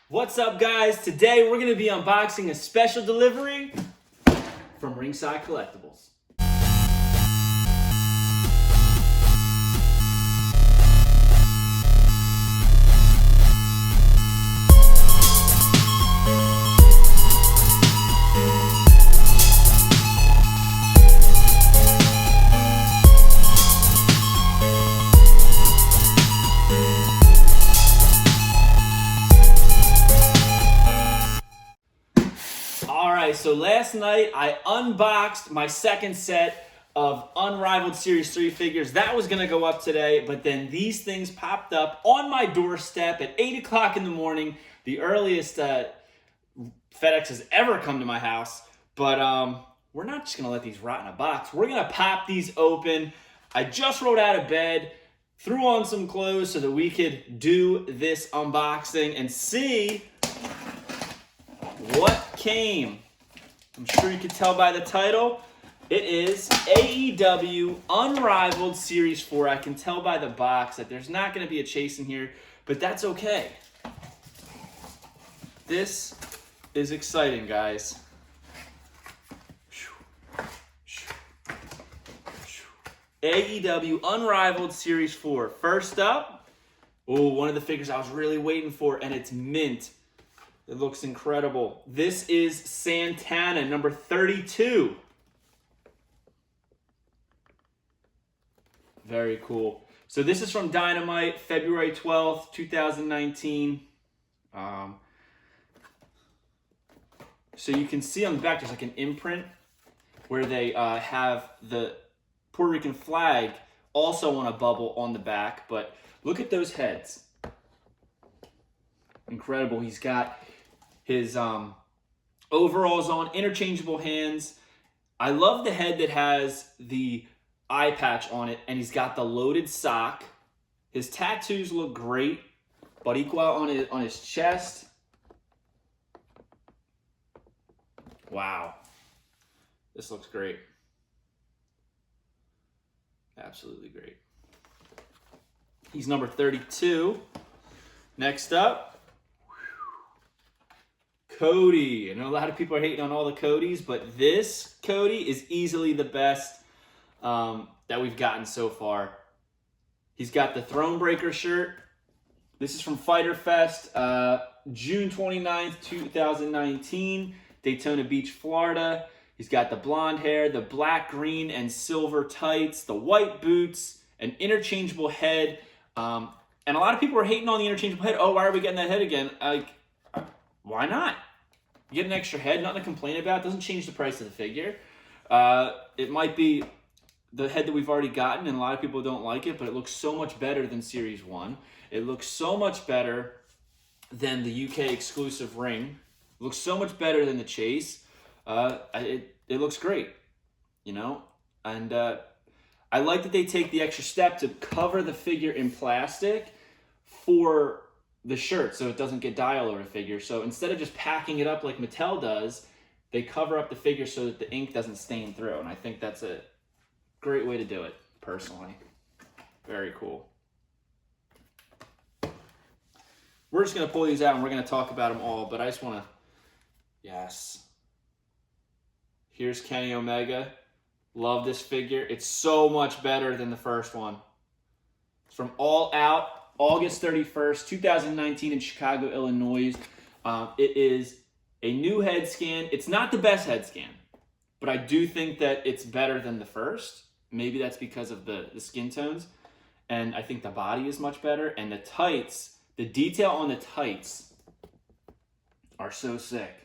What's up, guys? Today we're going to be unboxing a special delivery from Ringside Collectibles. Alright, so last night I unboxed my second set of Unrivaled Series 3 figures. That was going to go up today, but then these things popped up on my doorstep at 8 o'clock in the morning, the earliest FedEx has ever come to my house. But we're not just going to let these rot in a box. We're going to pop these open. I just rolled out of bed, threw on some clothes so that we could do this unboxing and see what came. I'm sure you can tell by the title. It is AEW Unrivaled Series 4. I can tell by the box that there's not going to be a chase in here, but that's okay. This is exciting, guys. AEW Unrivaled Series 4. First up, one of the figures I was really waiting for, and it's mint. It looks incredible. This is Santana, number 32. Very cool. So this is from Dynamite, February 12th, 2019. So you can see on the back, there's like an imprint where they have the Puerto Rican flag also on a bubble on the back. But look at those heads. Incredible. He's got his overalls on, interchangeable hands. I love the head that has the eye patch on it, and he's got the loaded sock. His tattoos look great, but equal on his chest. Wow. This looks great. Absolutely great. He's number 32. Next up, Cody. I know a lot of people are hating on all the Codys, but this Cody is easily the best that we've gotten so far. He's got the Thronebreaker shirt. This is from Fighter Fest, June 29th, 2019, Daytona Beach, Florida. He's got the blonde hair, the black, green, and silver tights, the white boots, an interchangeable head. And a lot of people are hating on the interchangeable head. Oh, why are we getting that head again? Like, why not? You get an extra head, nothing to complain about. It doesn't change the price of the figure. It might be the head that we've already gotten, and a lot of people don't like it, but it looks so much better than Series 1. It looks so much better than the UK exclusive ring. It looks so much better than the chase. It looks great, you know? And I like that they take the extra step to cover the figure in plastic for the shirt so it doesn't get dye all over the figure. So instead of just packing it up like Mattel does, they cover up the figure so that the ink doesn't stain through. And I think that's a great way to do it, personally. Very cool. We're just going to pull these out and we're going to talk about them all, but I just want to... Yes. Here's Kenny Omega. Love this figure. It's so much better than the first one. It's from All Out, August 31st, 2019 in Chicago, Illinois. It is a new head scan. It's not the best head scan, but I do think that it's better than the first. Maybe that's because of the skin tones. And I think the body is much better. And the tights, the detail on the tights are so sick.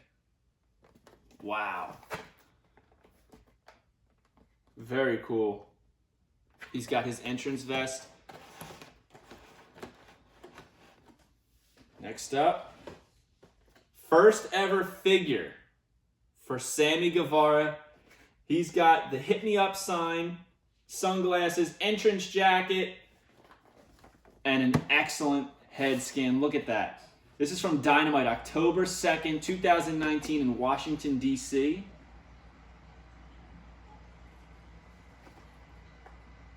Wow. Very cool. He's got his entrance vest. Next up, first ever figure for Sammy Guevara. He's got the Hit Me Up sign, sunglasses, entrance jacket, and an excellent head scan. Look at that. This is from Dynamite, October 2nd, 2019 in Washington, D.C.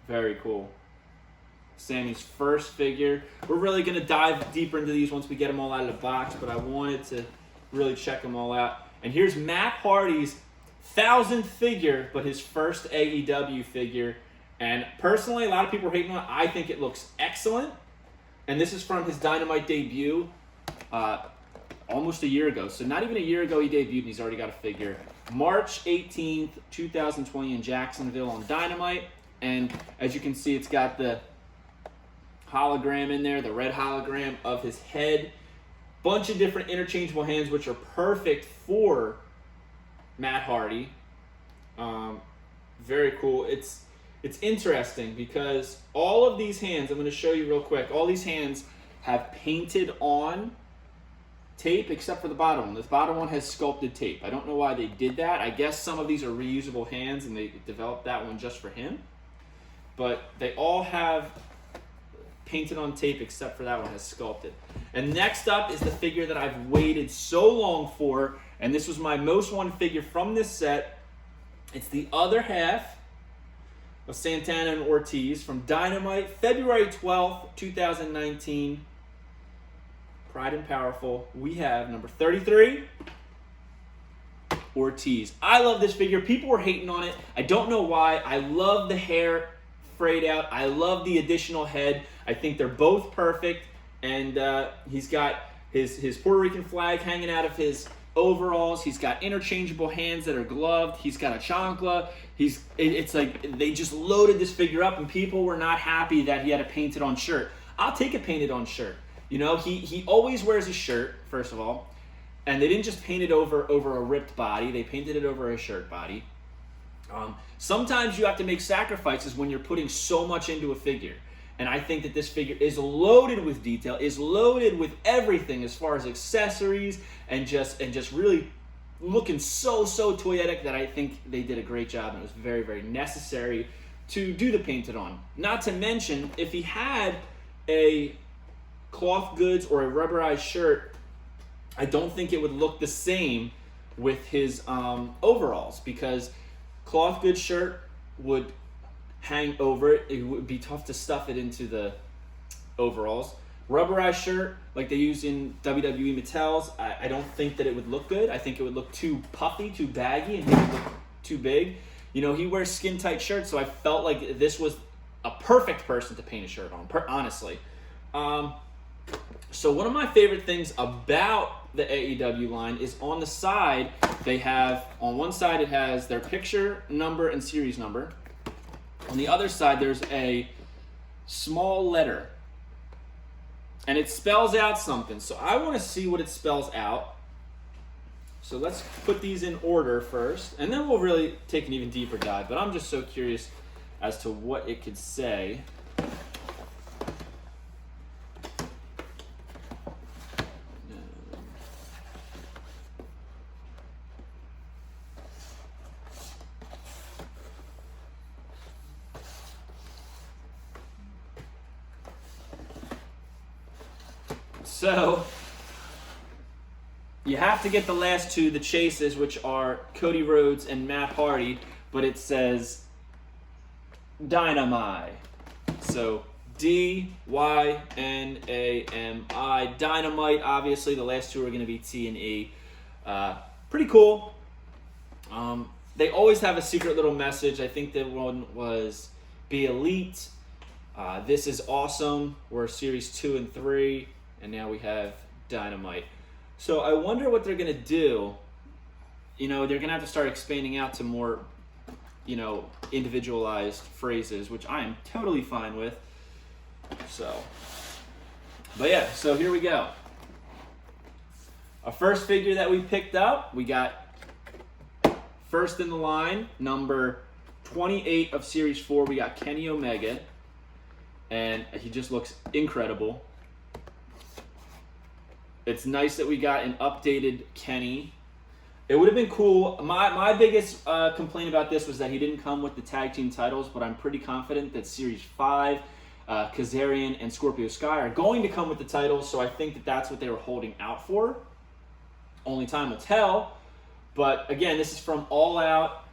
Very cool. Sammy's first figure. We're really going to dive deeper into these once we get them all out of the box, but I wanted to really check them all out. And here's Matt Hardy's 1,000th figure, but his first AEW figure. And personally, a lot of people are hating on it. I think it looks excellent. And this is from his Dynamite debut almost a year ago. So not even a year ago he debuted, and he's already got a figure. March 18th, 2020 in Jacksonville on Dynamite. And as you can see, it's got the hologram in there, the red hologram of his head. Bunch of different interchangeable hands, which are perfect for Matt Hardy. Very cool. It's interesting because all of these hands, I'm going to show you real quick, all these hands have painted on tape except for the bottom one. This bottom one has sculpted tape. I don't know why they did that. I guess some of these are reusable hands and they developed that one just for him. But they all have painted on tape except for that one has sculpted. And next up is the figure that I've waited so long for, and this was my most wanted figure from this set. It's the other half of Santana and Ortiz from Dynamite, February 12th, 2019. Pride and Powerful. We have number 33, Ortiz. I love this figure. People were hating on it. I don't know why. I love the hair frayed out. I love the additional head. I think they're both perfect. And he's got his Puerto Rican flag hanging out of his overalls. He's got interchangeable hands that are gloved. He's got a chancla. It's like they just loaded this figure up, and people were not happy that he had a painted on shirt. I'll take a painted on shirt. You know, he always wears a shirt, first of all, and they didn't just paint it over a ripped body. They painted it over a shirt body. Sometimes you have to make sacrifices when you're putting so much into a figure. And I think that this figure is loaded with detail, is loaded with everything as far as accessories and just really looking so toyetic that I think they did a great job, and it was very, very necessary to do the painted on. Not to mention, if he had a cloth goods or a rubberized shirt, I don't think it would look the same with his overalls, because cloth goods shirt would hang over it. It would be tough to stuff it into the overalls. Rubberized shirt, like they use in WWE Mattels, I don't think that it would look good. I think it would look too puffy, too baggy, and it would look too big. You know, he wears skin-tight shirts, so I felt like this was a perfect person to paint a shirt on, honestly. So one of my favorite things about the AEW line is on the side, they have, on one side it has their picture, number, and series number. On the other side, there's a small letter, and it spells out something. So I want to see what it spells out. So let's put these in order first, and then we'll really take an even deeper dive. But I'm just so curious as to what it could say. So, you have to get the last two, the chases, which are Cody Rhodes and Matt Hardy, but it says Dynamite. So, D-Y-N-A-M-I. Dynamite, obviously. The last two are going to be T and E. Pretty cool. They always have a secret little message. I think that one was Be Elite. This is awesome. We're Series 2 and 3. And now we have Dynamite. So I wonder what they're going to do. You know, they're going to have to start expanding out to more, you know, individualized phrases, which I am totally fine with. So, but yeah, so here we go. Our first figure that we picked up, we got first in the line, number 28 of Series 4, we got Kenny Omega. And he just looks incredible. It's nice that we got an updated Kenny. It would have been cool. My biggest complaint about this was that he didn't come with the tag team titles, but I'm pretty confident that Series 5, Kazarian and Scorpio Sky are going to come with the titles, so I think that that's what they were holding out for. Only time will tell. But again, this is from All Out.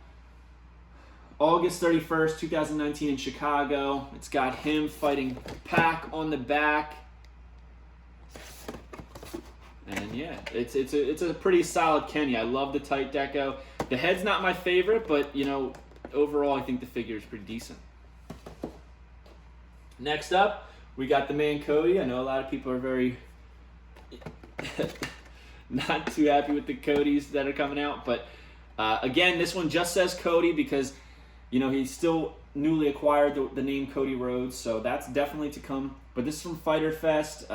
August 31st, 2019 in Chicago. It's got him fighting Pac on the back. And yeah, it's a pretty solid Kenny. I love the tight deco. The head's not my favorite, but you know, overall I think the figure is pretty decent. Next up, we got the man Cody. I know a lot of people are very not too happy with the Codys that are coming out, but again, this one just says Cody because, you know, he's still newly acquired the name Cody Rhodes, so that's definitely to come. But this is from Fighter Fest,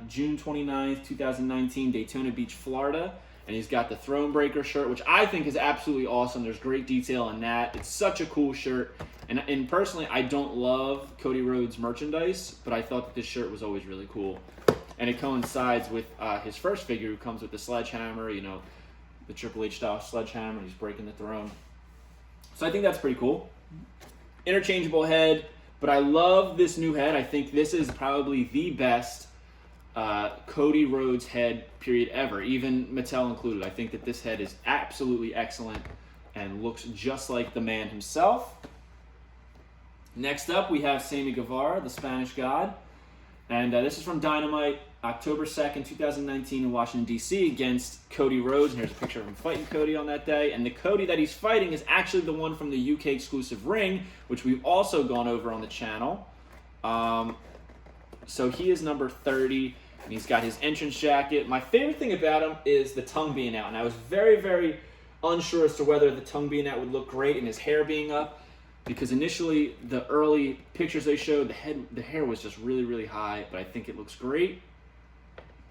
June 29th, 2019, Daytona Beach, Florida. And he's got the Throne Breaker shirt, which I think is absolutely awesome. There's great detail on that. It's such a cool shirt. And personally, I don't love Cody Rhodes merchandise, but I thought that this shirt was always really cool. And it coincides with his first figure, who comes with the sledgehammer, you know, the Triple H style sledgehammer. He's breaking the throne. So I think that's pretty cool. Interchangeable head, but I love this new head. I think this is probably the best Cody Rhodes head period ever, even Mattel included. I think that this head is absolutely excellent and looks just like the man himself. Next up, we have Sammy Guevara, the Spanish God. And this is from Dynamite, October 2nd, 2019 in Washington, D.C. against Cody Rhodes. And here's a picture of him fighting Cody on that day. And the Cody that he's fighting is actually the one from the UK exclusive ring, which we've also gone over on the channel. So he is number 30, and he's got his entrance jacket. My favorite thing about him is the tongue being out. And I was very, very unsure as to whether the tongue being out would look great and his hair being up. Because initially, the early pictures they showed, the hair was just really, really high, but I think it looks great.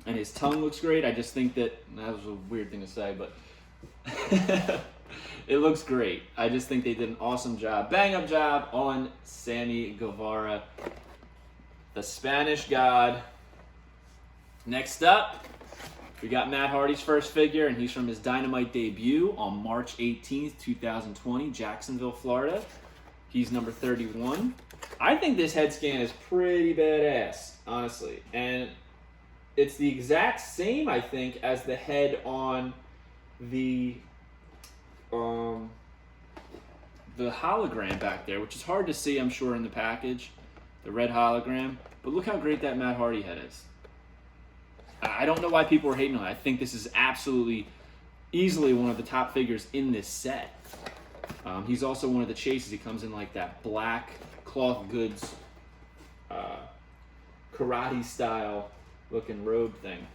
And his tongue looks great. I just think that was a weird thing to say, but it looks great. I just think they did an awesome job, bang-up job on Sammy Guevara, the Spanish God. Next up, we got Matt Hardy's first figure, and he's from his Dynamite debut on March 18th, 2020, Jacksonville, Florida. He's number 31. I think this head scan is pretty badass, honestly. And it's the exact same, I think, as the head on the hologram back there, which is hard to see, I'm sure, in the package, the red hologram. But look how great that Matt Hardy head is. I don't know why people are hating on it. I think this is absolutely, easily one of the top figures in this set. He's also one of the chases. He comes in like that black cloth goods, karate style looking robe thing.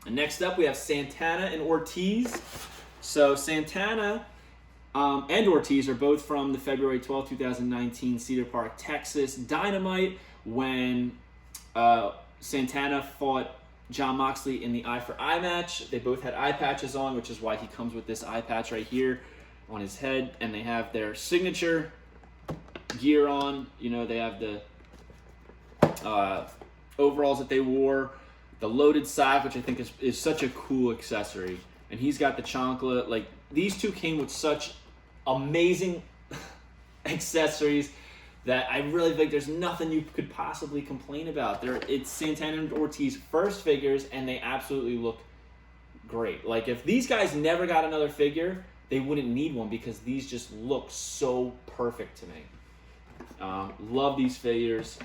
And next up we have Santana and Ortiz. So Santana and Ortiz are both from the February 12, 2019 Cedar Park, Texas Dynamite when Santana fought Jon Moxley in the Eye for Eye match. They both had eye patches on, which is why he comes with this eye patch right here on his head, and they have their signature gear on. You know, they have the overalls that they wore, the loaded sock, which I think is such a cool accessory, and he's got the chancla. Like, these two came with such amazing accessories that I really think there's nothing you could possibly complain about. It's Santana and Ortiz first figures, and they absolutely look great. Like, if these guys never got another figure, they wouldn't need one because these just look so perfect to me. Love these figures.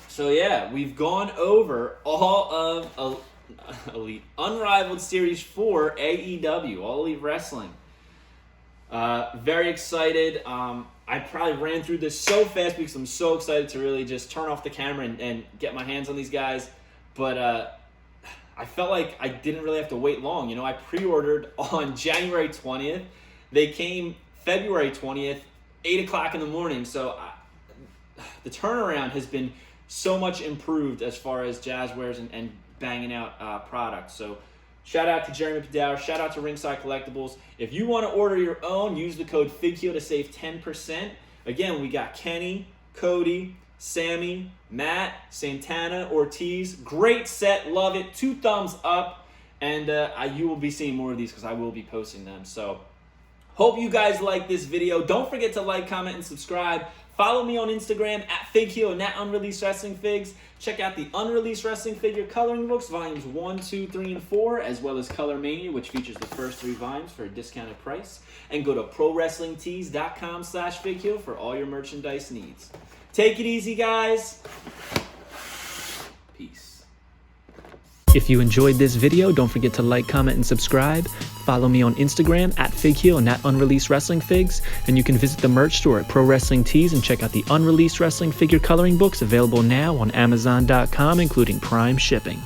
So yeah, we've gone over all of Elite Unrivaled Series 4 AEW, All Elite Wrestling. Very excited. I probably ran through this so fast because I'm so excited to really just turn off the camera and get my hands on these guys. But I felt like I didn't really have to wait long. You know, I pre-ordered on January 20th. They came February 20th, 8 o'clock in the morning. So the turnaround has been so much improved as far as Jazzwares and banging out products. So shout out to Jeremy Padow. Shout out to Ringside Collectibles. If you want to order your own, use the code FIGHEAL to save 10%. Again, we got Kenny, Cody, Sammy, Matt, Santana, Ortiz. Great set. Love it. 2 thumbs up. And you will be seeing more of these because I will be posting them. So hope you guys like this video. Don't forget to like, comment, and subscribe. Follow me on Instagram at FigHeel and at Unreleased Wrestling Figs. Check out the Unreleased Wrestling Figure coloring books, volumes 1, 2, 3, and 4, as well as Color Mania, which features the first 3 volumes for a discounted price. And go to ProWrestlingTees.com/FigHeel for all your merchandise needs. Take it easy, guys. Peace. If you enjoyed this video, don't forget to like, comment, and subscribe. Follow me on Instagram at FigHeel and at Unreleased Wrestling Figs. And you can visit the merch store at Pro Wrestling Tees and check out the Unreleased Wrestling Figure coloring books available now on Amazon.com, including Prime shipping.